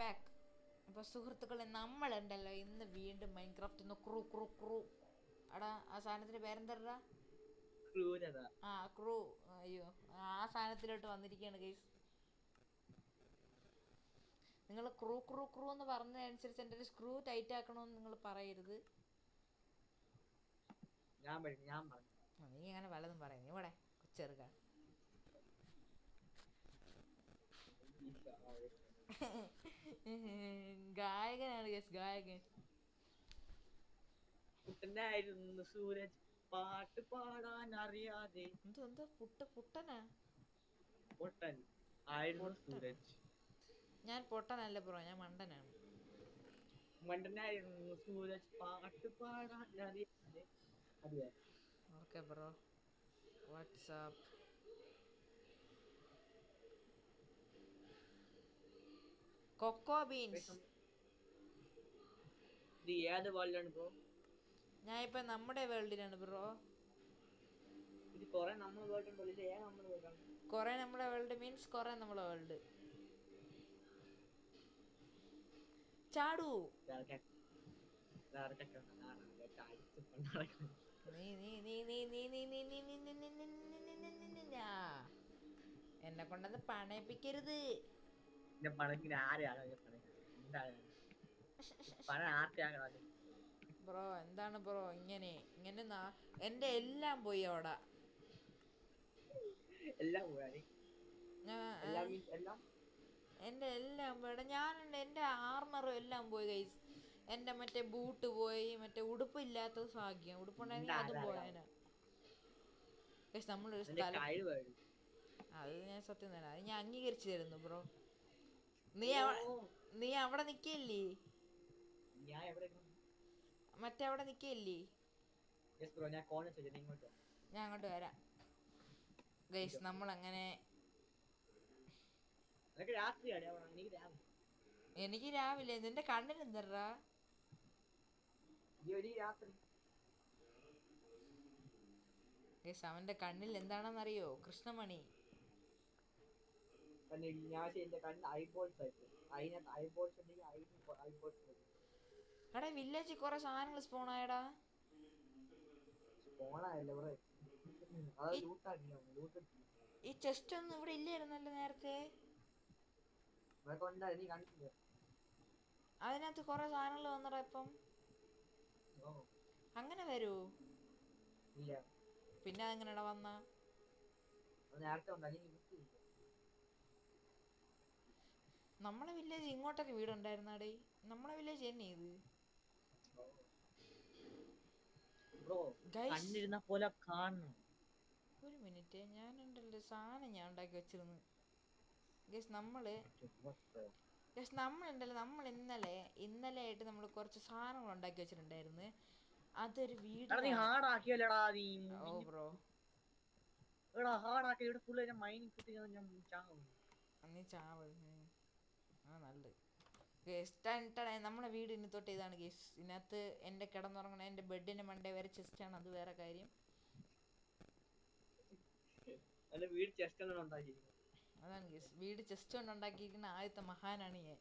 Back. അപ്പോൾ സുഹൃത്തുക്കളെ, നമ്മളുണ്ടല്ലോ ഇന്ന് വീണ്ടും മൈൻക്രാഫ്റ്റ് ഒന്ന് ക്രൂ ക്രൂ ക്രൂ എടാ ആ സാധനത്തിൻ്റെ പേരെന്തടാ? ക്രൂരത. ആ ക്രൂ. അയ്യോ, ആ സാധനത്തിലോട്ട് വന്നിരിക്കുകയാണ് ഗൈസ്. നിങ്ങൾ ക്രൂ ക്രൂ ക്രൂ എന്ന് പറഞ്ഞതനുസരിച്ച് എൻ്റെ ഒരു സ്ക്രൂ ടൈറ്റ് ആക്കണമെന്ന് നിങ്ങൾ പറയരുത്. നീ അങ്ങനെ വല്ലതും പറയും. നീ ഇവിടെ ചെറുക്കാൻ ഗായകനാണ് ഗൈസ്, ഗായകൻ. പുട്ടനായിരുന്നു സൂരജ്, പാട്ട് പാടാൻ അറിയാതെ. എന്തോ പുട്ടനാ? പൊട്ടൻ ആയിരുന്നു പൊട്ടൻ? സൂരജ്. ഞാൻ പൊട്ടനല്ല ബ്രോ, ഞാൻ മണ്ടനാണ്. മണ്ടനായിരുന്നു സൂരജ്, പാട്ട് പാടാൻ അറിയാതെ. അറിയാ okay bro, WhatsApp. Cocoa beans. ഇത് ഏത് വേൾഡാണ് ബ്രോ? ഞാൻ ഇപ്പൊ നമ്മുടെ വേൾഡിലാണ് ബ്രോ. ഇത് കൊറേ നമ്മൾ വേൾഡ് ഉണ്ടോ? ഇത് ഏത് നമ്മുടെ വേൾഡാണ്? കൊറേ നമ്മുടെ വേൾഡ് മീൻസ് കൊറേ നമ്മളെ വേൾഡ്. ചാടൂ. നീ നീ നീ നീ നീ നീ നീ നീ നീ നീ നീ നീ നീ നീ നീ എന്നെ കൊണ്ടത് പണയിപ്പിക്കരുത്. ബ്രോ എന്താണ് ബ്രോ ഇങ്ങനെ ഇങ്ങനെ എന്റെ എല്ലാം പോയി അവിടെ. എല്ലാം പോയി. എന്റെ എല്ലാം പോയി. ഞാനുണ്ട്, എന്റെ ആർമറും എല്ലാം പോയി ഗൈസ്. എന്റെ മറ്റേ ബൂട്ട് പോയി, മറ്റേ ഉടുപ്പില്ലാത്തത് ഭാഗ്യം. ഉടുപ്പുണ്ടായിരുന്നെങ്കിൽ അതും പോയേനെ ഗൈസ്. നമ്മളൊരു സ്ഥലം, അത് ഞാൻ സത്യം തന്നെ, അത് ഞാൻ അംഗീകരിച്ചു തരുന്നു ബ്രോ. നീ അവിടെ നിക്കല്ലേ? മറ്റേ അവിടെ നിക്കല്ലേ? ഞാൻ അങ്ങോട്ട് വരാം ഗൈസ്. നമ്മളങ്ങനെ എനിക്ക് രാവിലെ. നിന്റെ കണ്ണിന് എന്തറാ? ഗൈസ് അവന്റെ കണ്ണിൽ എന്താണെന്നറിയോ? കൃഷ്ണമണി. എടാ വില്ലേജിൽ കുറെ സാധനങ്ങൾ സ്പോണായടാ. ഈ ചെസ്റ്റ് ഒന്നും ഇവിടെ ഇല്ലായിരുന്നല്ലോ നേരത്തെ. അതിനകത്ത് കുറെ സാധനങ്ങൾ വന്നടാ ഇപ്പം. അങ്ങനെ വരൂ? പിന്നെ അതെങ്ങനെടാ വന്ന? നമ്മളെ വില്ലേജ് ഇങ്ങോട്ടൊക്കെ വീടുണ്ടായിരുന്നാടേ. നമ്മളെ വില്ലേജ് തന്നെ ഇത്. ഒരു മിനിറ്റ്, ഞാനുണ്ടല്ലോ സാധനം ഞാൻ ഉണ്ടാക്കി വെച്ചിരുന്നു ഗൈസ്. നമ്മളുണ്ടല്ലോ, നമ്മൾ ഇന്നലെ ആയിട്ട് നമ്മൾ കുറച്ച് സാധനങ്ങൾ ഉണ്ടാക്കി വെച്ചിട്ടുണ്ടായിരുന്നു. അതൊരു വീടിനാണ്. ഓ ബ്രോ നീ ചാവ്. ആ നല്ലത് ഗേസ്. നമ്മുടെ വീട് ഇനി തൊട്ട് ഇതാണ് ഗേസ്. ഇതിനകത്ത് എൻ്റെ കിടന്നുറങ്ങണ എൻ്റെ ബെഡിൻ്റെ മണ്ടേ വരെ ചെസ്റ്റാണ്, അത് വേറെ കാര്യം. അതാണ് ഗേസ്, വീട് ചെസ്റ്റ് കൊണ്ട് ഉണ്ടാക്കിയിരിക്കുന്ന ആദ്യത്തെ മഹാനാണ് ഞാൻ.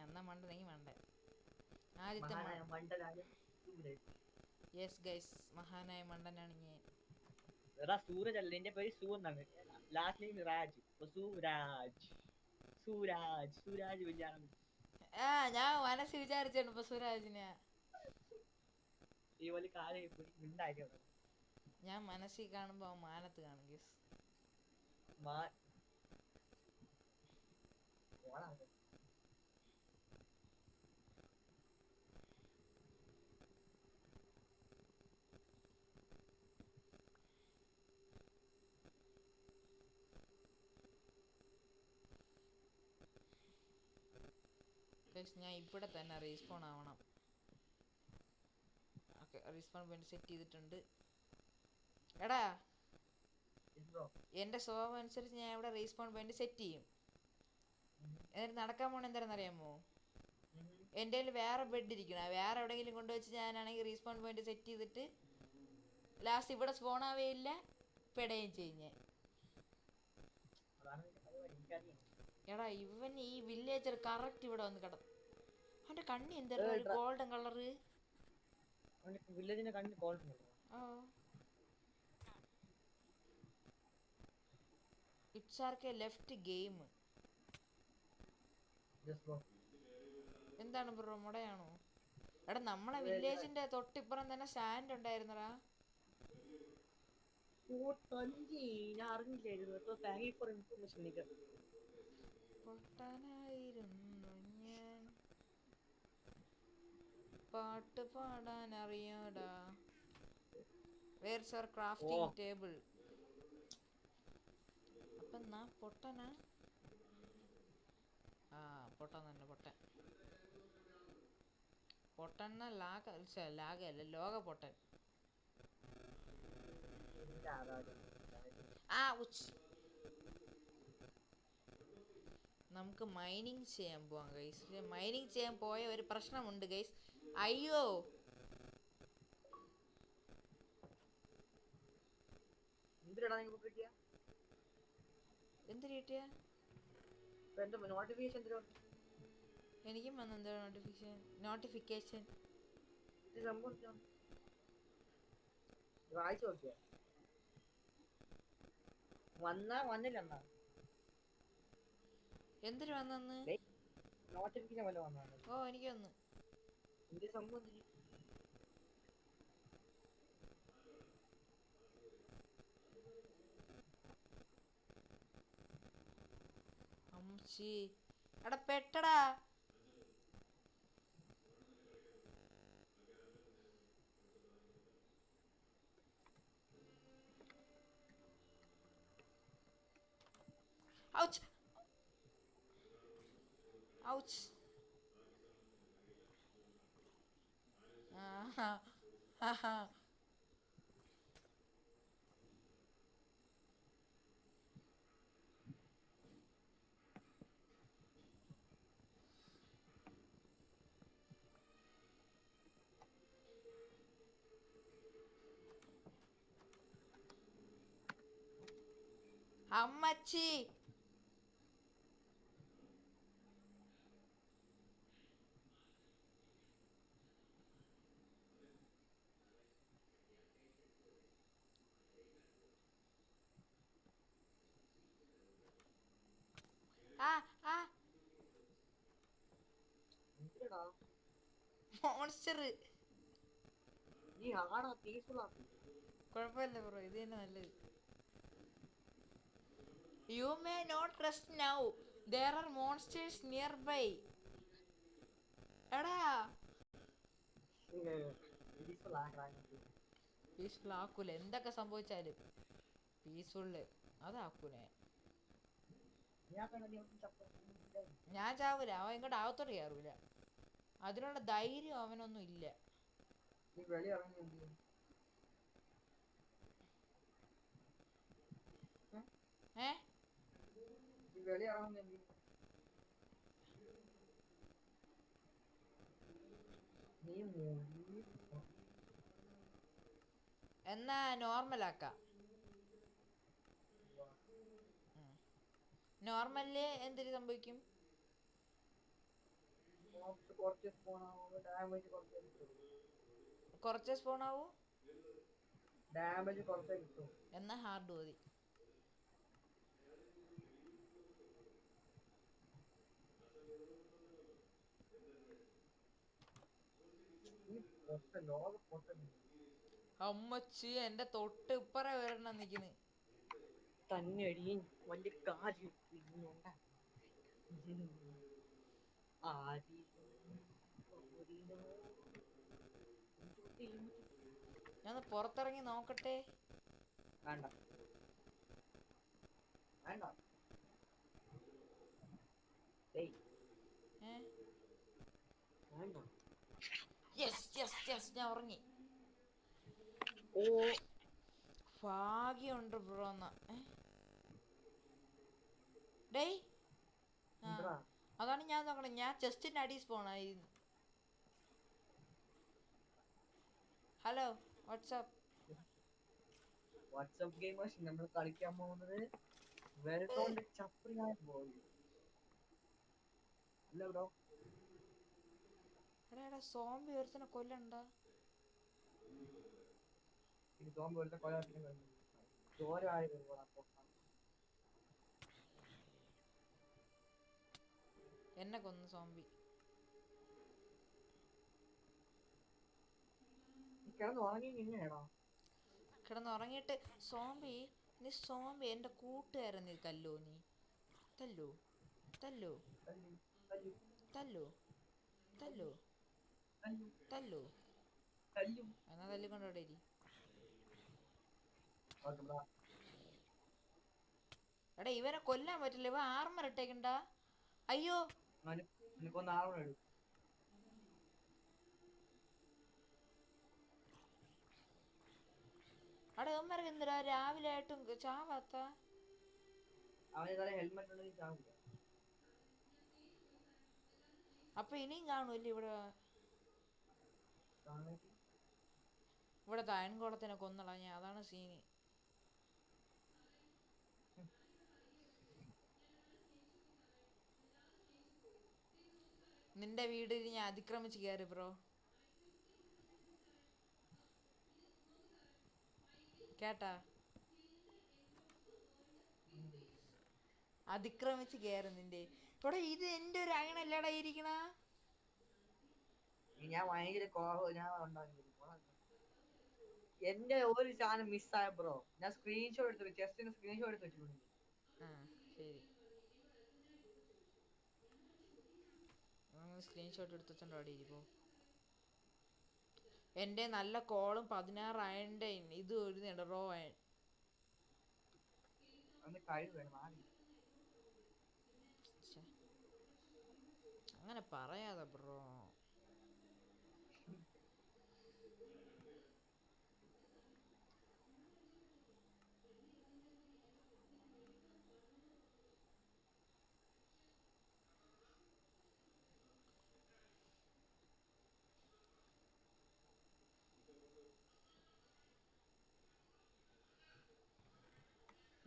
എന്നാ മണ്ട, നീ മണ്ട. ആദ്യത്തെ യെസ് ഗൈസ്, മഹാനായ മണ്ടനാണ് ഞാൻ. സൂരജ് അല്ല, എന്റെ പേര് സൂ എന്നാണ്. Last name Raj. സൂരാജ് വിചാരം. ഞാൻ മനസ്സിൽ വിചാരിച്ചാണ് ഇപ്പൊ സുരാജിനെ. ഞാൻ മനസ്സിൽ കാണുമ്പോ മാനത്ത് കാണും ഗൈസ്. ഞാൻ ഇവിടെ തന്നെ റീസ്പോൺ ആവണം. ഓക്കെ, റീസ്പോൺ വേണ്ടി സെറ്റ് ചെയ്തിട്ടുണ്ട്. എടാ എൻ്റെ സ്വഭാവം അനുസരിച്ച് ഞാൻ ഇവിടെ റീസ്പോൺ വേണ്ടി സെറ്റ് ചെയ്യും. എന്നിട്ട് നടക്കാൻ പോകണം എന്താണെന്നറിയാമോ? എൻ്റെ കയ്യിൽ വേറെ ബെഡ് ഇരിക്കണം. വേറെ എവിടെയെങ്കിലും കൊണ്ടുവച്ച് ഞാനാണെങ്കിൽ റീസ്പോൺ പോയിന്റ് സെറ്റ് ചെയ്തിട്ട് ലാസ്റ്റ് ഇവിടെ സ്പോൺ ആവുകയില്ല, പെടുകയും ചെയ്യും ഞാൻ. എടാ ഇവൻ ഈ വില്ലേജർ കറക്റ്റ് ഇവിടെ വന്ന് കിടന്നു. അവന്റെ കണ്ണി എന്തായിരുന്നു ഒരു ഗോൾഡൻ കളറ്. വില്ലേജിന്റെ കണ്ണിൽ ഗോൾഡൻ. ഇറ്റ്സ് ആർക്കെ ലെഫ്റ്റ് ഗെയിം. എന്താണ് ബ്രോ മുടയാണോ? എടാ നമ്മളെ വില്ലേജിന്റെ തൊട്ടിപ്പുറം തന്നെ സാൻഡ് ഉണ്ടായിരുന്നടാ. ഞാൻ അറിഞ്ഞില്ലായിരുന്നു. Thank you for information. പൊട്ടനായിരുന്നു ഞാൻ, പാട്ട് പാടാൻ അറിയാടാ. Where's are crafting table. അപ്പൊ നാ പൊട്ടനാ? ആ പൊട്ടൻ തന്നെ, പൊട്ടൻ. പൊട്ടൻ ലാഗല്ല, ലോക പൊട്ടൻ. നമുക്ക് മൈനിങ് ചെയ്യാൻ പോവാം ഗൈസ്. മൈനിങ് ചെയ്യാൻ പോയ ഒരു പ്രശ്നമുണ്ട് ഗൈസ്. അയ്യോ എന്തിനു കിട്ടിയ? എനിക്കും വന്നു എന്താ നോട്ടിഫിക്കേഷൻ. എന്തിനു വന്നെന്ന്? ഓ എനിക്ക് വന്നു. അമ്മച്ചി എടാ പെട്ടടാ. Ouch ouch. അമ്മച്ചി മോൺസ്റ്റർ. കുഴപ്പമില്ല ബ്രോ, ഇത് തന്നെ നല്ലത്. You may not rest now. There are monsters nearby. എടാ പീസ്ഫുൾ ആക്കൂല, എന്തൊക്കെ സംഭവിച്ചാലും പീസ്ഫുള്ള് അതാക്കൂലേ. ഞാൻ ചാവൂല, അവൻ ഇങ്ങോട്ട് അകത്തോട്ട് കയറൂല. അതിനുള്ള ധൈര്യം അവനൊന്നും ഇല്ല. എന്നാ നോർമൽ ആക്കാം. നോർമലില് എന്തിനു സംഭവിക്കും? കുറച്ച് സ്പോൺ ആവൂ. എന്നാ ഹാർഡ് മതി. അമ്മച്ചി എന്റെ തൊട്ട് ഇപ്പറ വരണം നിക്കുന്നു. തന്നെടി വലിയ കാര്യം. ഞാൻ പുറത്തിറങ്ങി നോക്കട്ടെ. വേണ്ട വേണ്ട. ഞാൻ ഉറങ്ങി. ഓ ഭാഗ്യമുണ്ട് ബ്രോ. എന്നാ ഡേയ് അതാണ് ഞാൻ നോക്കണം. ഞാൻ ചെസ്റ്റിന്റെ അടീസ് പോണായിരുന്നു. ഹലോ വാട്സ്ആപ്പ് ഗെയിമേഴ്സ് നമ്മൾ കളിക്കാൻ പോകുന്നത് വെൽക്കം ടു ചപ്രിയാൻ ബോയ്. ഇല്ല ബ്രോ. എടാ സോംബി ഒരുത്തനെ കൊല്ലണ്ട. ഇത് സോംബി പോലത്തെ കൊലത്തിന് കഴിഞ്ഞു ചോരായത്. എന്നെ കൊന്നു സോംബി. കിടന്ന് ഉറങ്ങി നിന്നെയാണോ? കിടന്നുറങ്ങിയിട്ട് സോംബി. നീ സോംബി എന്റെ കൂട്ടുകാരൻ. നീ തല്ലോ. നീ തല്ലോ തല്ലോ തല്ലു തല്ലു തല്ലോ തല്ലോ തല്ലു തല്ലോ. തല്ലു. എന്നാ തല്ലിക്കൊണ്ടോടെ ഇരി. Okay bro. എടാ ഇവനെ കൊല്ലാൻ പറ്റില്ല. ഇവ ആർമർ ഇട്ടേക്കണ്ട. അയ്യോ നിനക്കൊന്ന് ആവണം എടുക്കും. അവിടെ ഇവന്മാർക്ക് എന്തിനാ രാവിലെ ആയിട്ടും ചാവാത്ത? അവന് തല ഹെൽമെറ്റ് ഉണ്ടെങ്കിൽ ചാവില്ല. അപ്പൊ ഇനിയും കാണൂല്ലേ ഇവിടെ? കാണാൻ ഇവിടെ തായൻകുളത്തിനെ കൊന്നളാ ഞാൻ. അതാണ് സീന്. നിന്റെ വീടിൽ ഞാൻ അതിക്രമിച്ച് കയറി ബ്രോ. കേട്ടാ? അതിക്രമിച്ച് കയറും നിന്റെ. ഇവിടെ ഇത് എന്റെ ഒരു അയണല്ലേടാ ഇരിക്കണ. ഞാൻ ഭയങ്കര ഞാൻ ഉണ്ടാക്കി. എന്റെ ഒരു സാധനം മിസ്സായ ബ്രോ. ഞാൻ സ്ക്രീൻഷോട്ട് എടുത്തു. ചെസ്റ്റിന് സ്ക്രീൻഷോട്ട് എടുത്ത് വെച്ചിട്ടുണ്ട്. ശരി. സ്ക്രീൻഷോട്ട് എടുത്തോണ്ട് അവിടെ ഇരിപ്പോ. എന്റെ നല്ല കോളും 16 അയണിന്റെ ഇത് എഴുതുന്നുണ്ട്. Raw iron. അങ്ങനെ പറയാതെ ബ്രോ.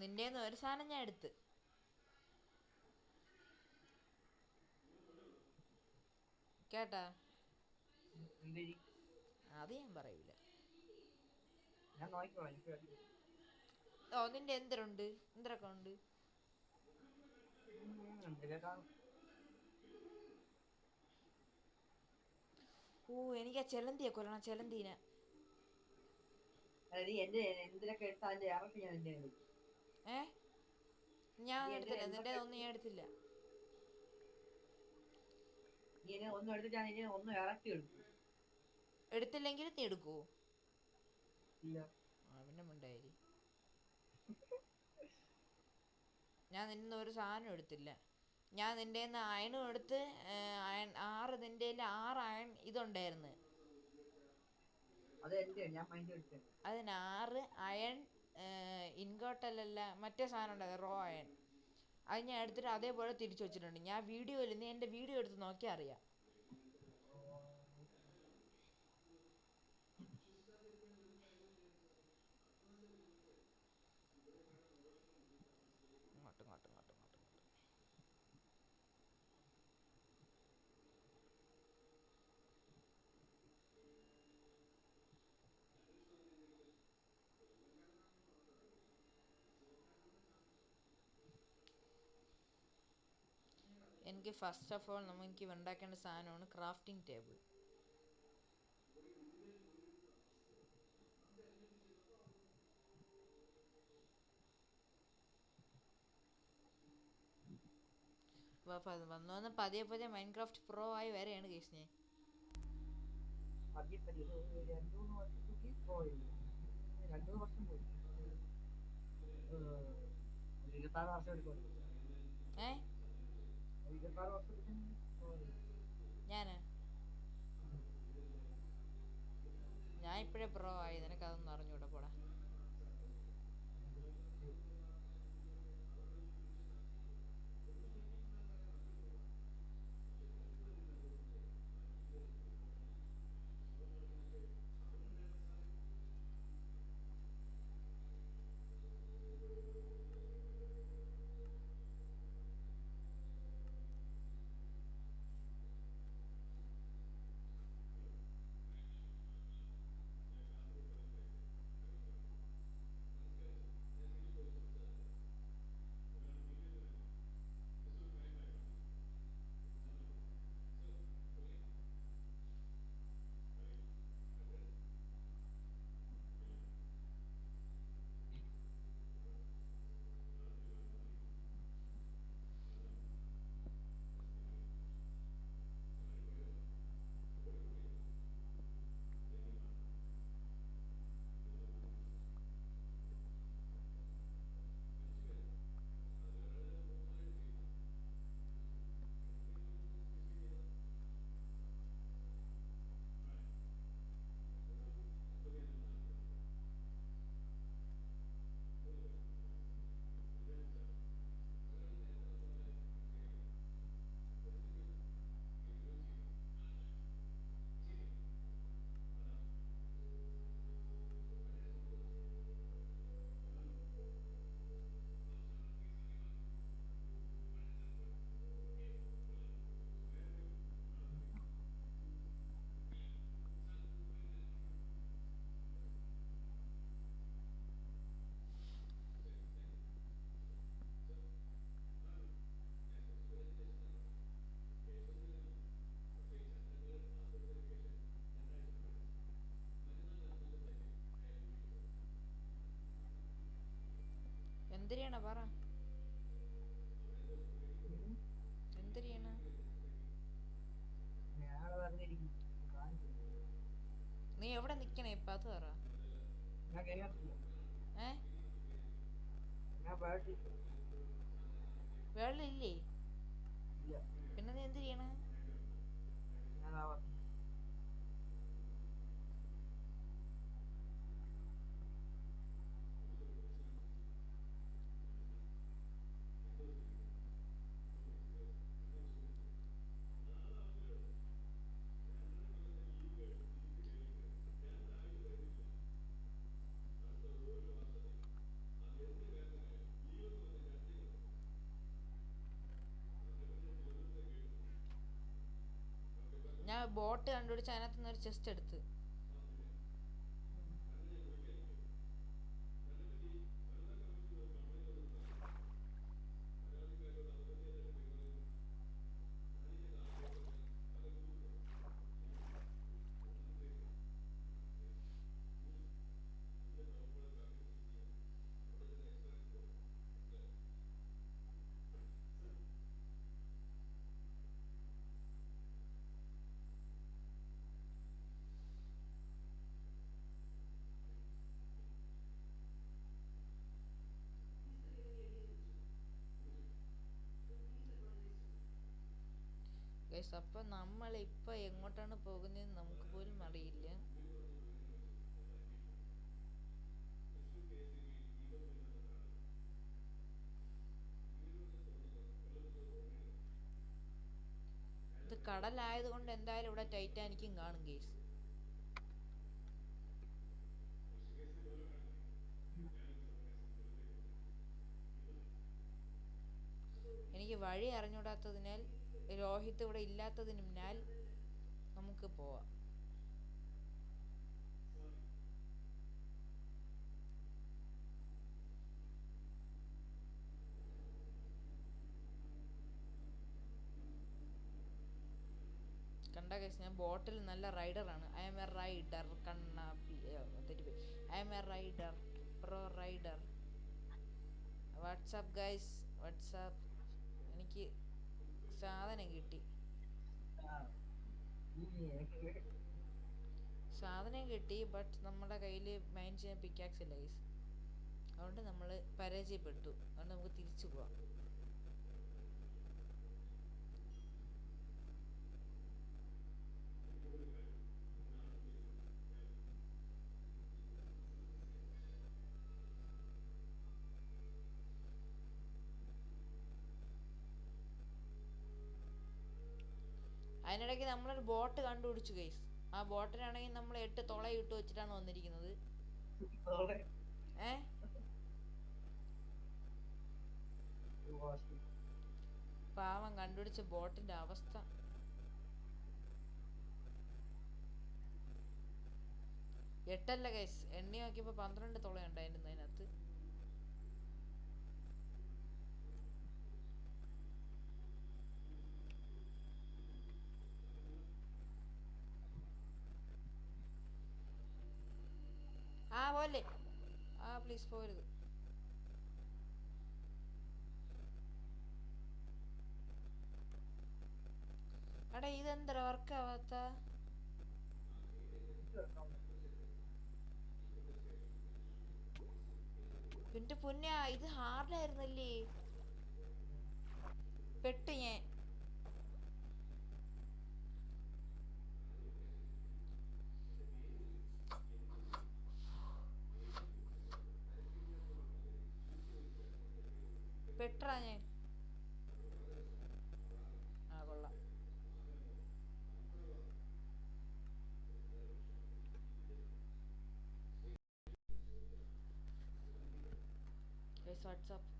നിന്റെന്ന് ഒരു സാധനം ഞാൻ എടുത്ത്. കേട്ടാ? അത് ഞാൻ പറയൂല. ഓ നിന്റെ എന്തിനുണ്ട്? എന്തിനൊക്കെ ഉണ്ട്? ഓ എനിക്ക് ആ ചെലന്തിയെ കൊല്ലണം. ചെലന്തീനെ. ഞാൻ എടുത്തില്ല. നിന്റെ ഒന്നും ഞാൻ എടുത്തില്ല. എടുത്തില്ലെങ്കിൽ നീ എടുക്കൂ. പിന്നെ മിണ്ടായി. ഞാൻ നിന്റെ ഒരു സാധനം എടുത്തില്ല. ഞാൻ നിന്റെ അയണും എടുത്ത്. അയൺ 6. നിന്റെ 6 അയൺ ഇതുണ്ടായിരുന്നു. അതിന് 6 അയൺ ഇൻഗോട്ടല്ല മറ്റേ സാധനം ഉണ്ടായിരുന്നു. Raw iron. അത് ഞാൻ എടുത്തിട്ട് അതേപോലെ തിരിച്ചു വെച്ചിട്ടുണ്ട്. ഞാൻ വീഡിയോയിൽ നീ എൻ്റെ വീഡിയോ എടുത്ത് നോക്കിയാൽ അറിയാം. എനിക്ക് ഫസ്റ്റ് ഓഫ് ഓൾ നമുക്ക് ഉണ്ടാക്കേണ്ട സാധനമാണ് ക്രാഫ്റ്റിംഗ് ടേബിൾ. വന്ന് പതിയെ പതിയെ മൈൻക്രാഫ്റ്റ് പ്രോ ആയി വരെയാണ് കേസിനെ. ഞാൻ ഇപ്പഴേ പ്രോ ആയി. നിനക്കതൊന്നും അറിഞ്ഞൂടാ. പോടാ. എന്തിനാണ് പറ, എന്തിനാണ്? നീ എവിടെ നിക്കണേ ഇപ്പൊ, അത് പറ. ഏ വെള്ളമില്ലേ? പിന്നെ നീ എന്ത് ചെയ്യണ? ഞാൻ ബോട്ട് കണ്ടുപിടിച്ച് അതിനകത്ത് നിന്ന് ഒരു ചെസ്റ്റ് എടുത്ത്. ഗൈസ്, അപ്പൊ നമ്മൾ ഇപ്പൊ എങ്ങോട്ടാണ് പോകുന്നതെന്ന് നമുക്ക് പോലും അറിയില്ല. ഇത് കടലായത് കൊണ്ട് എന്തായാലും ഇവിടെ ടൈറ്റാനിക്കും കാണും ഗൈസ്. എനിക്ക് വഴി അറിഞ്ഞൂടാത്തതിനാൽ, രോഹിത് ഇവിടെ ഇല്ലാത്തതിനാൽ നമുക്ക് പോവാം. കണ്ട ഗൈസ്, ഞാൻ ബോട്ടിൽ നല്ല റൈഡറാണ്. I'm a rider. തെറ്റിപ്പോയി. I'm a rider, pro rider. What's up guys, what's up. എനിക്ക് സാധനം കിട്ടി. സാധനം കിട്ടി, ബട്ട് നമ്മുടെ കയ്യിൽ മൈൻ ചെയ്യാൻ പിക്കാക്സ് ഇല്ല ഗൈസ്. അതുകൊണ്ട് നമ്മൾ പരാജയപ്പെട്ടു. അതുകൊണ്ട് നമുക്ക് തിരിച്ചു പോവാം. അതിനിടയ്ക്ക് നമ്മളൊരു ബോട്ട് കണ്ടുപിടിച്ചു ഗൈസ്. ആ ബോട്ടിനാണെങ്കിൽ നമ്മൾ 8 തുള ഇട്ട് വെച്ചിട്ടാണ് വന്നിരിക്കുന്നത്. പാവം കണ്ടുപിടിച്ച ബോട്ടിന്റെ അവസ്ഥ. എട്ടല്ല ഗൈസ്, എണ്ണി നോക്കിയപ്പോ 12 തുള ഉണ്ടായിരുന്നു അതിനകത്ത്. പോലെ പ്ലീസ് പോരുത്. എടാ ഇതെന്താ വർക്ക് ആവാത്ത? എന്റെ പൊന്നാ, ഇത് ഹാർഡായിരുന്നല്ലേ. പെട്ടു ഞാൻ. പെട്രാ ഞാൻ. കൊള്ളാം. വാട്സാപ്പ്